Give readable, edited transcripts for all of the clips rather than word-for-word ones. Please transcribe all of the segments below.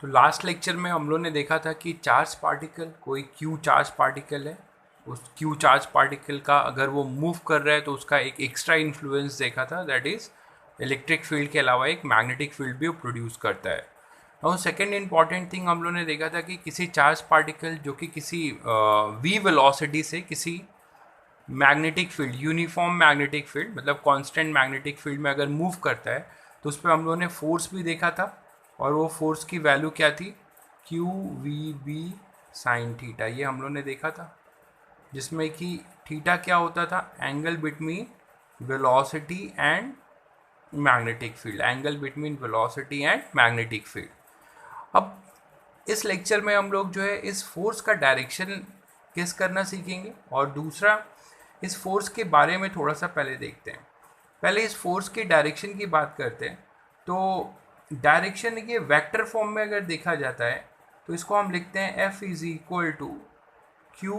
तो last lecture में हम लोग ने देखा था कि चार्ज पार्टिकल, कोई क्यू चार्ज पार्टिकल है, उस क्यू चार्ज पार्टिकल का अगर वो मूव कर रहा है तो उसका एक एक्स्ट्रा इन्फ्लुएंस देखा था, दैट इज इलेक्ट्रिक फील्ड के अलावा एक मैग्नेटिक फील्ड भी प्रोड्यूस करता है। और सेकेंड इंपॉर्टेंट थिंग हम लोग ने देखा था कि किसी चार्ज पार्टिकल जो कि किसी वी वेलोसिटी से किसी magnetic field, uniform magnetic field मतलब कांस्टेंट मैग्नेटिक फील्ड में अगर मूव करता है तो उस पर हम लोगों ने फोर्स भी देखा था, और वो फोर्स की वैल्यू क्या थी, q v b sine theta, ये हम लोगों ने देखा था, जिसमें कि थीटा क्या होता था, angle between velocity and magnetic field, angle between velocity and magnetic field. अब इस लेक्चर में हम लोग जो है इस फोर्स का डायरेक्शन गेस करना सीखेंगे, और दूसरा इस फोर्स के बारे में थोड़ा सा पहले देखते हैं। पहले इस फोर्स की डायरेक्शन की बात करते हैं। तो डायरेक्शन ये वेक्टर फॉर्म में अगर देखा जाता है तो इसको हम लिखते हैं F is equal to q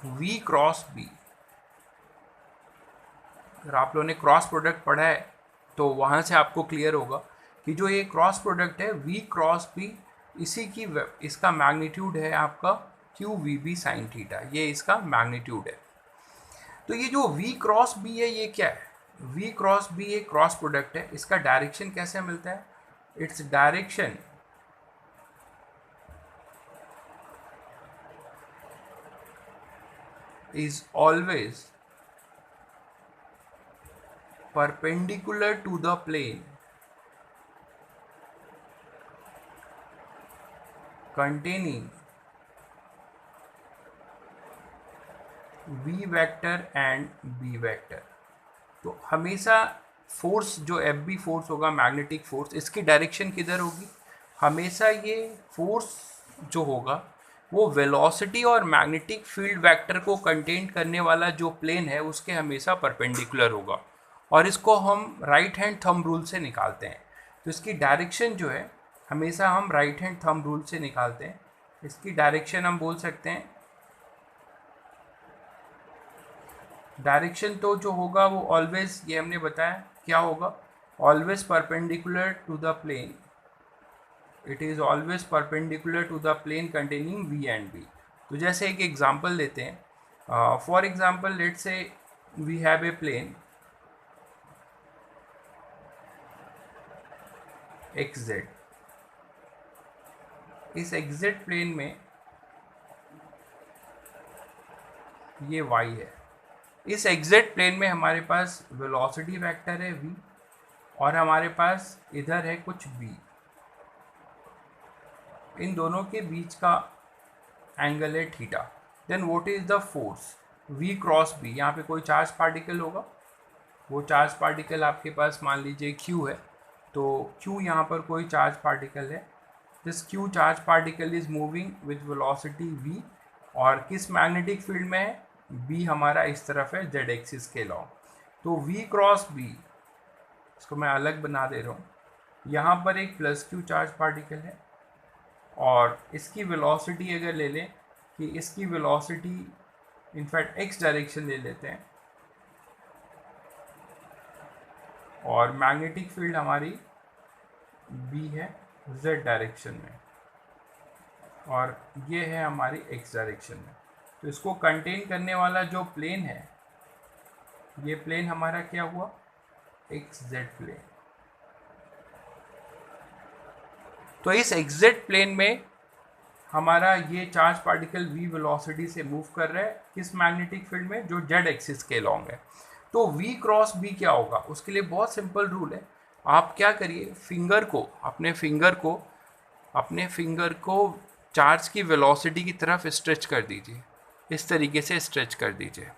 v cross b. अगर आप लोगों ने क्रॉस प्रोडक्ट पढ़ा है तो वहाँ से आपको क्लियर होगा कि जो ये क्रॉस प्रोडक्ट है वी क्रॉस बी, इसी की इसका मैग्नीट्यूड है आपका q v b sine theta, ये इसका मैग्नीट्यूड है। तो ये जो वी क्रॉस बी है ये क्या है, वी क्रॉस बी एक क्रॉस प्रोडक्ट है, इसका डायरेक्शन कैसे मिलता है, its direction is always perpendicular to the plane containing v vector and b vector. तो हमेशा फोर्स जो एफ बी फोर्स होगा, मैग्नेटिक फोर्स, इसकी डायरेक्शन किधर होगी, हमेशा ये फोर्स जो होगा वो वेलोसिटी और मैग्नेटिक फील्ड वेक्टर को कंटेन करने वाला जो प्लेन है उसके हमेशा परपेंडिकुलर होगा, और इसको हम राइट हैंड थंब रूल से निकालते हैं। तो इसकी डायरेक्शन जो है हमेशा हम राइट हैंड थंब रूल से निकालते हैं। इसकी डायरेक्शन हम बोल सकते हैं, डायरेक्शन तो जो होगा वो ऑलवेज, ये हमने बताया क्या होगा, always perpendicular to the plane, it is always perpendicular to the plane containing v and b. तो जैसे एक एग्जांपल लेते हैं, for example let say we have a plane x z, इस एक्स जेड प्लेन में ये वाई है, इस एग्जैक्ट प्लेन में हमारे पास वेलोसिटी वेक्टर है v, और हमारे पास इधर है कुछ b, इन दोनों के बीच का एंगल है theta. Then what is the force v क्रॉस b, यहाँ पे कोई चार्ज पार्टिकल होगा, वो चार्ज पार्टिकल आपके पास मान लीजिए q है, तो q यहाँ पर कोई चार्ज पार्टिकल है, this q charge particle is moving with velocity v, और किस मैग्नेटिक फील्ड में है, b हमारा इस तरफ है z एक्सिस के लॉन्ग। तो v क्रॉस b, इसको मैं अलग बना दे रहा हूँ, यहाँ पर एक प्लस q चार्ज पार्टिकल है, और इसकी वेलोसिटी अगर ले लें कि इसकी वेलोसिटी इनफैक्ट x डायरेक्शन ले लेते हैं, और मैग्नेटिक फील्ड हमारी b है z डायरेक्शन में, और ये है हमारी x डायरेक्शन में। तो इसको कंटेन करने वाला जो प्लेन है, ये प्लेन हमारा क्या हुआ, एक्स जेड प्लेन। तो इस एक्जेक्ट प्लेन में हमारा ये चार्ज पार्टिकल v वेलोसिटी से मूव कर रहा है किस मैग्नेटिक फील्ड में, जो z एक्सिस के लॉन्ग है। तो v क्रॉस b क्या होगा, उसके लिए बहुत सिंपल रूल है, आप क्या करिए, अपने फिंगर को चार्ज की वेलोसिटी की तरफ स्ट्रेच कर दीजिए, इस तरीके से स्ट्रेच कर दीजिए,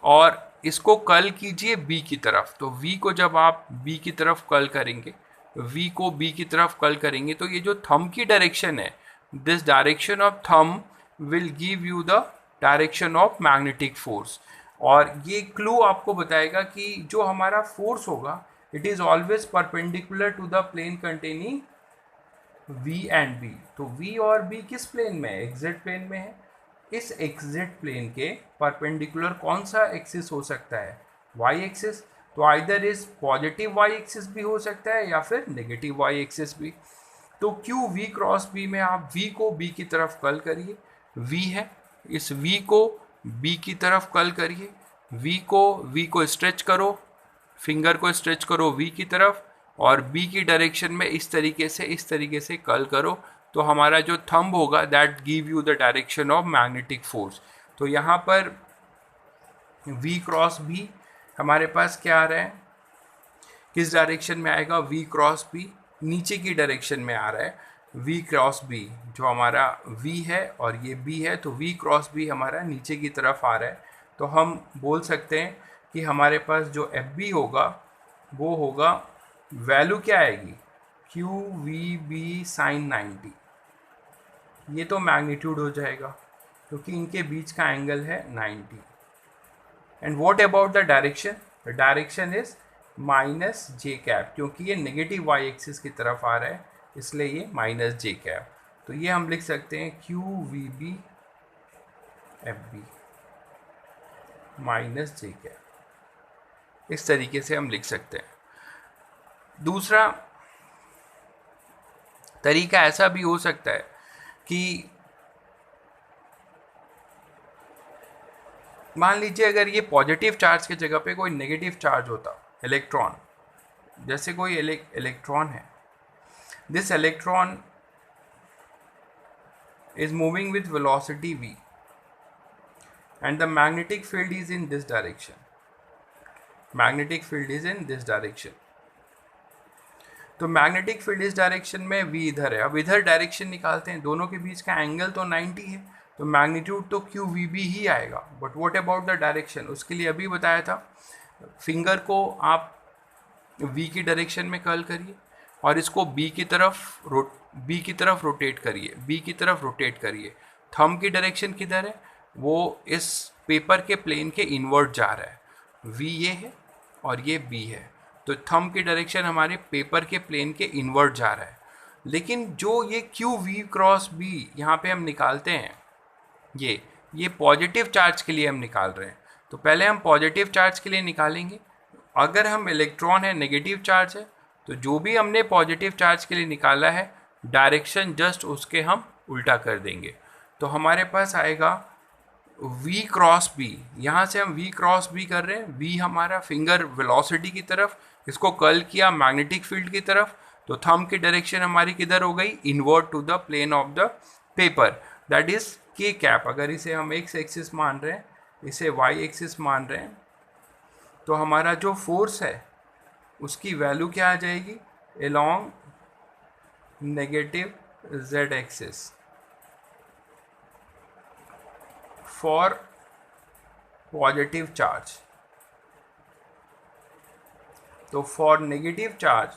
और इसको कर्ल कीजिए b की तरफ। तो v को जब आप b की तरफ कर्ल करेंगे, v को b की तरफ कर्ल करेंगे, तो ये जो थंब की डायरेक्शन है, this direction of thumb will give you the direction of magnetic force. और ये क्लू आपको बताएगा कि जो हमारा फोर्स होगा it is always perpendicular to the plane containing v and b। तो v और b किस प्लेन में है, एक्जेक्ट प्लेन में है। इस एक्जेक्ट प्लेन के परपेंडिकुलर कौन सा एक्सिस हो सकता है, y एक्सिस। तो either is positive y axis भी हो सकता है या फिर नेगेटिव वाई एक्सिस भी। तो क्यू वी क्रॉस बी में आप v को b की तरफ कल करिए, v है, इस v को b की तरफ कल करिए, v को स्ट्रेच करो, फिंगर को स्ट्रेच करो v की तरफ और b की डायरेक्शन में इस तरीके से कल करो। तो हमारा जो थंब होगा that give you the direction of magnetic force. तो यहाँ पर v क्रॉस b हमारे पास क्या आ रहा है, किस डायरेक्शन में आएगा, v क्रॉस b नीचे की डायरेक्शन में आ रहा है। v क्रॉस b जो हमारा v है और ये b है, तो v क्रॉस b हमारा नीचे की तरफ आ रहा है। तो हम बोल सकते हैं कि हमारे पास जो fb होगा वो होगा, वैल्यू क्या आएगी, क्यू वी बी साइन 90। ये तो मैग्नीट्यूड हो जाएगा क्योंकि इनके बीच का एंगल है 90। And what about the direction, the direction is minus j cap, क्योंकि ये नेगेटिव वाई एक्सिस की तरफ आ रहा है इसलिए ये माइनस जे कैप। तो ये हम लिख सकते हैं q v b f b minus j cap, इस तरीके से हम लिख सकते हैं। दूसरा तरीका ऐसा भी हो सकता है कि मान लीजिए अगर ये पॉजिटिव चार्ज की जगह पे कोई नेगेटिव चार्ज होता, इलेक्ट्रॉन, जैसे कोई इलेक्ट्रॉन है, this electron is moving with velocity v and the magnetic field is in this direction, magnetic field is in this direction। तो मैग्नेटिक फील्ड इस डायरेक्शन में v इधर है। अब इधर डायरेक्शन निकालते हैं, दोनों के बीच का एंगल तो 90 है, तो मैग्नीट्यूड तो क्यू वी बी ही आएगा। But what about the direction, उसके लिए अभी बताया था, फिंगर को आप v की डायरेक्शन में कर्ल करिए और इसको b की तरफ रोटेट करिए, थंब की डायरेक्शन किधर है, वो इस पेपर के प्लेन के इनवर्ट जा रहा है, v ये है और ये b है, तो थंब की डायरेक्शन हमारे पेपर के प्लेन के इनवर्ट जा रहा है। लेकिन जो ये क्यू वी क्रॉस बी यहाँ पे हम निकालते हैं, ये पॉजिटिव चार्ज के लिए हम निकाल रहे हैं। तो पहले हम पॉजिटिव चार्ज के लिए निकालेंगे। अगर हम इलेक्ट्रॉन है, नेगेटिव चार्ज है, तो जो भी हमने पॉजिटिव चार्ज के लिए निकाला है डायरेक्शन जस्ट उसके हम उल्टा कर देंगे। तो हमारे पास आएगा v क्रॉस b, यहाँ से हम v क्रॉस b कर रहे हैं, v हमारा फिंगर वेलोसिटी की तरफ, इसको कर्ल किया मैग्नेटिक फील्ड की तरफ, तो थंब की डायरेक्शन हमारी किधर हो गई, invert to the plane of the paper, that is k cap. अगर इसे हम x एक्सिस मान रहे हैं, इसे y एक्सिस मान रहे हैं, तो हमारा जो फोर्स है उसकी वैल्यू क्या आ जाएगी, along negative z axis for positive charge. तो for negative charge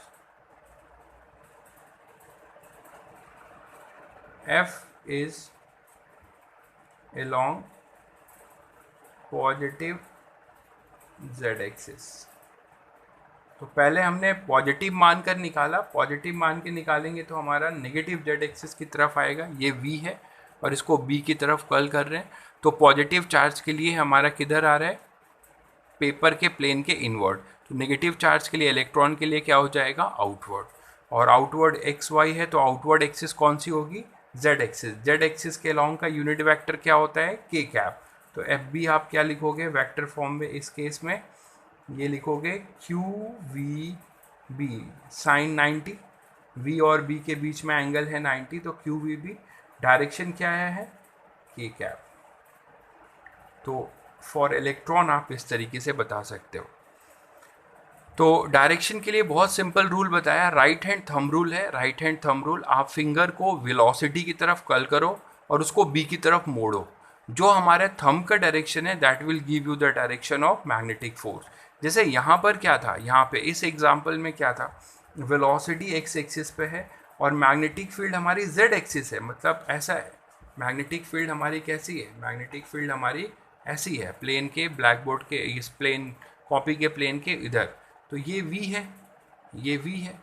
f is along positive z axis. तो पहले हमने पॉजिटिव मानकर निकाला, पॉजिटिव मान के निकालेंगे तो हमारा नेगेटिव z एक्सिस की तरफ आएगा, ये v है और इसको b की तरफ कर्ल कर रहे हैं। तो पॉजिटिव चार्ज के लिए हमारा किधर आ रहा है, पेपर के प्लेन के इनवर्ड। तो नेगेटिव चार्ज के लिए, इलेक्ट्रॉन के लिए क्या हो जाएगा, आउटवर्ड, और आउटवर्ड एक्स वाई है, तो आउटवर्ड एक्सिस कौन सी होगी, z एक्सिस। z एक्सिस के अलॉन्ग का यूनिट वेक्टर क्या होता है, k कैप। तो एफ बी आप क्या लिखोगे वेक्टर फॉर्म में, इस केस में ये लिखोगे q v b sine 90, v और b के बीच में एंगल है 90, तो क्यू वी बी डायरेक्शन क्या है, k कैप। तो फॉर इलेक्ट्रॉन आप इस तरीके से बता सकते हो। तो डायरेक्शन के लिए बहुत सिंपल रूल बताया, राइट हैंड थंब रूल है। राइट हैंड थंब रूल, आप फिंगर को वेलोसिटी की तरफ कर्ल करो और उसको b की तरफ मोड़ो, जो हमारे थंब का डायरेक्शन है that will give you the direction of magnetic force. जैसे यहाँ पर क्या था, यहाँ पे इस एग्जांपल में क्या था, वेलोसिटी x एक्सिस पे है और मैग्नेटिक फील्ड हमारी z एक्सिस है, मतलब ऐसा है, मैग्नेटिक फील्ड हमारी कैसी है, मैग्नेटिक फील्ड हमारी ऐसी है, प्लेन के ब्लैक बोर्ड के इस प्लेन कॉपी के प्लेन के इधर, तो ये v है, ये v है।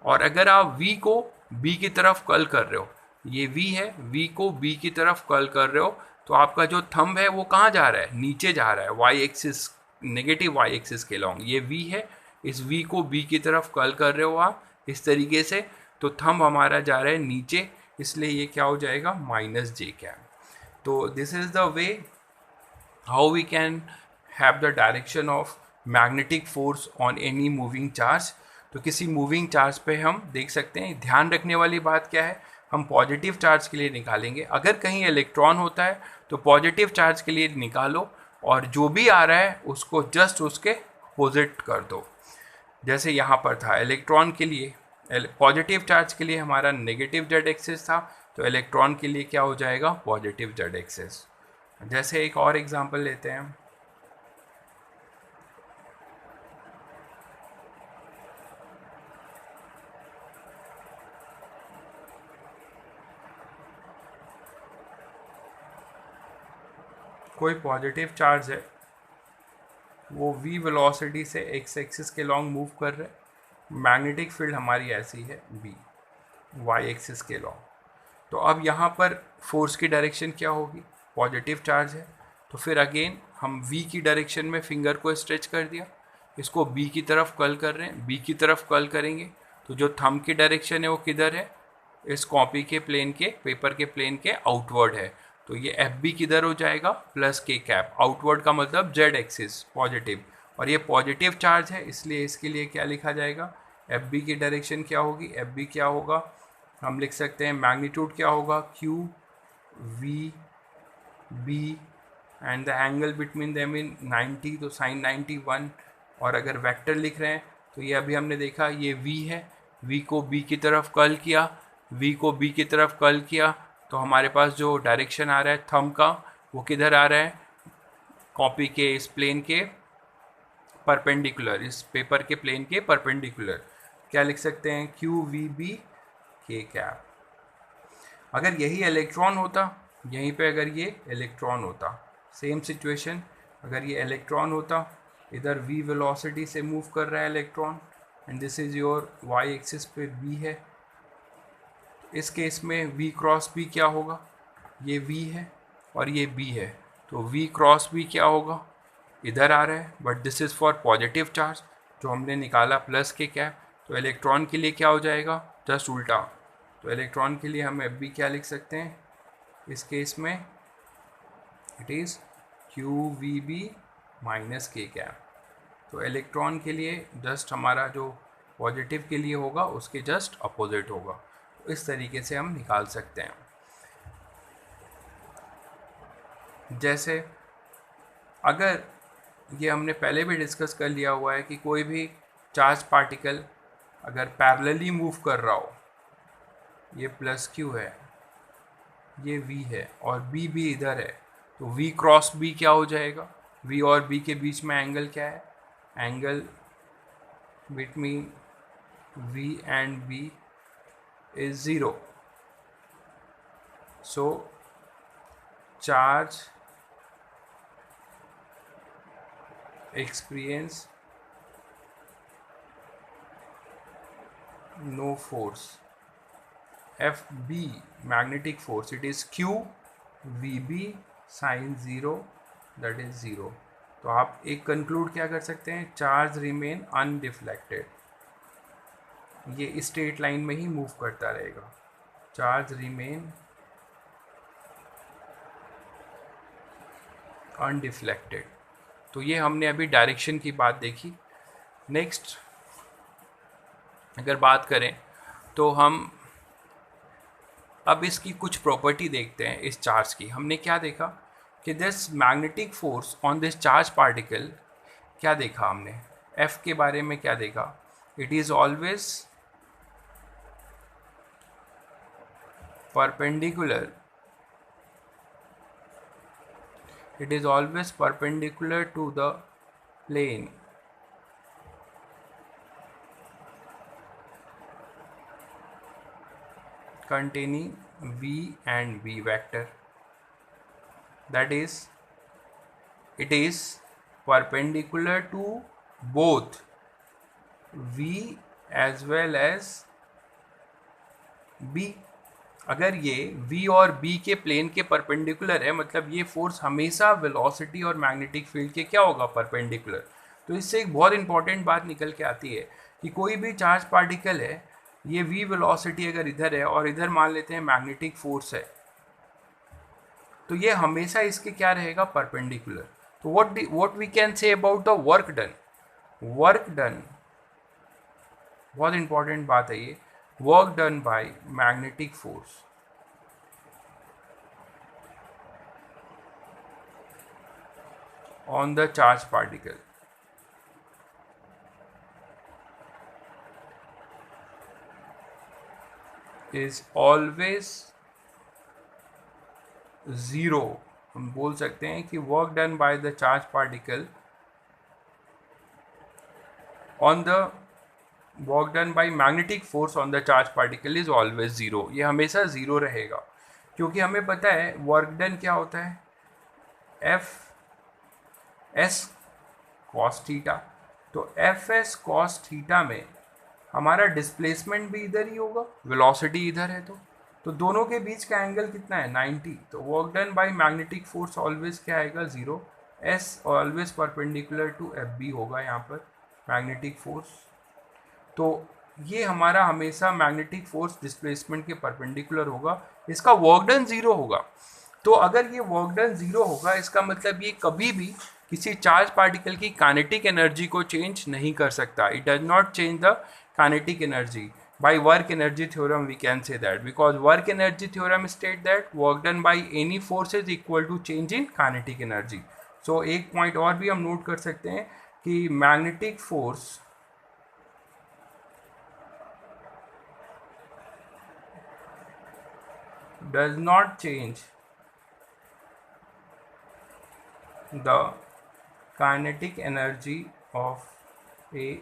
और अगर आप v को b की तरफ कर्ल कर रहे हो, ये v है, v को b की तरफ कर्ल कर रहे हो, तो आपका जो थंब है वो कहाँ जा रहा है, नीचे जा रहा है, y axis negative y axis के लॉन्ग, ये v है, इस v को b की तरफ कर्ल कर रहे हो आप इस तरीके से, तो थंब हमारा जा रहा है नीचे, इसलिए ये क्या हो जाएगा माइनस जे कैप. तो this is the way how we can have the direction of magnetic force on any moving charge. तो किसी मूविंग चार्ज पे हम देख सकते हैं. ध्यान रखने वाली बात क्या है, हम पॉजिटिव चार्ज के लिए निकालेंगे. अगर कहीं इलेक्ट्रॉन होता है तो पॉजिटिव चार्ज के लिए निकालो, और जो भी आ रहा है उसको जस्ट उसके अपोजिट कर दो. जैसे यहाँ पर था इलेक्ट्रॉन के लिए, पॉजिटिव चार्ज के लिए हमारा नेगेटिव जेड एक्सिस था, तो इलेक्ट्रॉन के लिए क्या हो जाएगा पॉजिटिव जेड एक्सिस. जैसे एक और एग्जांपल लेते हैं. कोई पॉजिटिव चार्ज है, वो v वेलोसिटी से x एक्सिस के लॉन्ग मूव कर रहे हैं. मैग्नेटिक फील्ड हमारी ऐसी है b y एक्सिस के लॉन्ग. तो अब यहाँ पर फोर्स की डायरेक्शन क्या होगी, पॉजिटिव चार्ज है, तो फिर अगेन हम v की डायरेक्शन में फिंगर को स्ट्रेच कर दिया, इसको b की तरफ कर्ल कर रहे हैं, b की तरफ कर्ल करेंगे तो जो थंब की डायरेक्शन है वो किधर है, इस कॉपी के प्लेन के, पेपर के प्लेन के आउटवर्ड है. तो ये एफ बी किधर हो जाएगा प्लस के कैप, आउटवर्ड का मतलब जेड एक्सिस पॉजिटिव, और ये पॉजिटिव चार्ज है इसलिए इसके लिए क्या लिखा जाएगा, एफ बी की डायरेक्शन क्या होगी, एफ बी क्या होगा, हम लिख सकते हैं मैग्नीट्यूड क्या होगा q v b, and the angle between them in 90, तो साइन 91. और अगर वेक्टर लिख रहे हैं तो ये अभी हमने देखा ये v है, v को b की तरफ कर्ल किया, v को b की तरफ कर्ल किया, तो हमारे पास जो डायरेक्शन आ रहा है थंब का वो किधर आ रहा है, कॉपी के इस प्लेन के परपेंडिकुलर, इस पेपर के प्लेन के परपेंडिकुलर. क्या लिख सकते हैं क्यू वी बी के कैप. अगर यही इलेक्ट्रॉन होता, यहीं पे अगर ये इलेक्ट्रॉन होता, सेम सिचुएशन, अगर ये इलेक्ट्रॉन होता, इधर v वेलोसिटी से मूव कर रहा है electron, and this is your y axis पे b है. इस केस में v क्रॉस b क्या होगा, ये v है और ये b है, तो v क्रॉस b क्या होगा, इधर आ रहा है, but this is for positive charge जो हमने निकाला प्लस के कैप. तो इलेक्ट्रॉन के लिए क्या हो जाएगा जस्ट उल्टा. तो इलेक्ट्रॉन के लिए हम एफ बी क्या लिख सकते हैं इस केस में, it is q v b minus k cap. तो इलेक्ट्रॉन के लिए जस्ट हमारा जो पॉजिटिव के लिए होगा उसके जस्ट अपोजिट होगा. तो इस तरीके से हम निकाल सकते हैं. जैसे अगर ये हमने पहले भी डिस्कस कर लिया हुआ है कि कोई भी चार्ज पार्टिकल अगर पैरेलली मूव कर रहा हो, ये प्लस क्यू है, ये v है और b भी इधर है, तो v क्रॉस b क्या हो जाएगा, v और b के बीच में एंगल क्या है, angle between v and b is 0. So charge experience no force. FB magnetic force, it is Q VB sin 0, that is 0. तो आप एक कंक्लूड क्या कर सकते हैं, चार्ज रिमेन अनडिफ्लेक्टेड, ये स्ट्रेट लाइन में ही मूव करता रहेगा, चार्ज रिमेन अनडिफ्लेक्टेड. तो ये हमने अभी डायरेक्शन की बात देखी. नेक्स्ट अगर बात करें तो हम अब इसकी कुछ प्रॉपर्टी देखते हैं इस चार्ज की. हमने क्या देखा कि this magnetic force on this charge particle, क्या देखा हमने F के बारे में क्या देखा, it is always perpendicular, it is always perpendicular to the plane containing v and b vector, that is it is perpendicular to both v as well as b. अगर ये v और b के plane के perpendicular है, मतलब ये force हमेशा velocity और मैग्नेटिक फील्ड के क्या होगा, परपेंडिकुलर। तो इससे एक बहुत इंपॉर्टेंट बात निकल के आती है कि कोई भी चार्ज पार्टिकल है, ये v वेलोसिटी अगर इधर है और इधर मान लेते हैं मैग्नेटिक फोर्स है, तो ये हमेशा इसके क्या रहेगा, परपेंडिकुलर। तो what we can say about the work done, work done, बहुत इंपॉर्टेंट बात है ये, work done by magnetic force on the charged particle is always zero। हम बोल सकते हैं कि work done by the charge particle on the work done by magnetic force on the charge particle is always zero. ये हमेशा zero रहेगा, क्योंकि हमें पता है वर्क डन क्या होता है, एफ एस कॉस थीटा। तो एफ एस कॉस थीटा में हमारा डिस्प्लेसमेंट भी इधर ही होगा, वेलोसिटी इधर है, तो दोनों के बीच का एंगल कितना है, 90। तो work done by magnetic force always क्या आएगा, zero. As always perpendicular to f b होगा यहाँ पर मैग्नेटिक फोर्स। तो ये हमारा हमेशा मैग्नेटिक फोर्स डिस्प्लेसमेंट के परपेंडिकुलर होगा, इसका वर्क डन ज़ीरो होगा। तो अगर ये वर्क डन ज़ीरो होगा, इसका मतलब ये कभी भी किसी चार्ज पार्टिकल की काइनेटिक एनर्जी को चेंज नहीं कर सकता। It does not change the kinetic energy. By work energy theorem we can say that, because work energy theorem state that work done by any force is equal to change in kinetic energy। So एक point और भी हम note कर सकते हैं कि magnetic force does not change the kinetic energy of a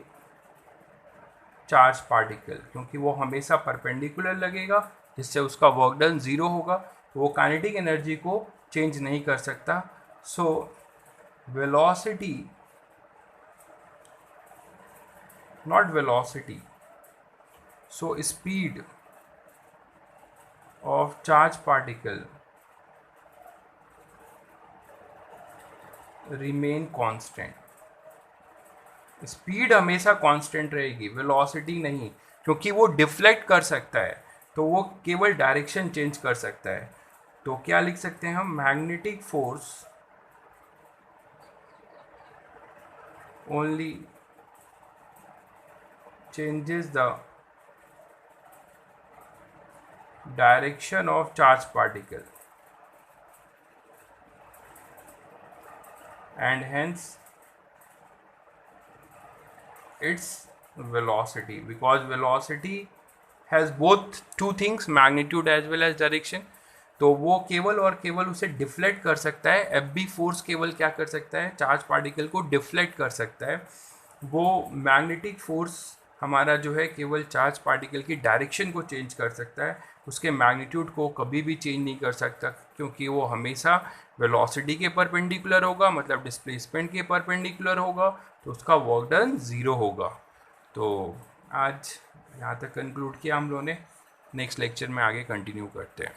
charge particle, क्योंकि वो हमेशा परपेंडिकुलर लगेगा, जिससे उसका वर्क डन ज़ीरो होगा, वो काइनेटिक एनर्जी को चेंज नहीं कर सकता। So velocity, not velocity, so speed of charge particle remain constant. Speed हमेशा कांस्टेंट रहेगी, वेलोसिटी नहीं, क्योंकि वो डिफ्लेक्ट कर सकता है, तो वो केवल डायरेक्शन चेंज कर सकता है। तो क्या लिख सकते हैं हम, magnetic force only changes the direction of charge particle and hence its velocity, because velocity has both two things, magnitude as well as direction। तो वो केवल और केवल उसे डिफ्लेक्ट कर सकता है। एफ बी फोर्स केवल क्या कर सकता है, चार्ज पार्टिकल को डिफ्लेक्ट कर सकता है। वो मैग्नेटिक फोर्स हमारा जो है केवल चार्ज पार्टिकल की डायरेक्शन को चेंज कर सकता है, उसके मैग्नीट्यूड को कभी भी चेंज नहीं कर सकता, क्योंकि वो हमेशा वेलोसिटी के परपेंडिकुलर होगा, मतलब डिस्प्लेसमेंट के परपेंडिकुलर होगा, तो उसका वर्क डन ज़ीरो होगा। तो आज यहाँ तक कंक्लूड किया हम लोगों ने, नेक्स्ट लेक्चर में आगे कंटिन्यू करते हैं।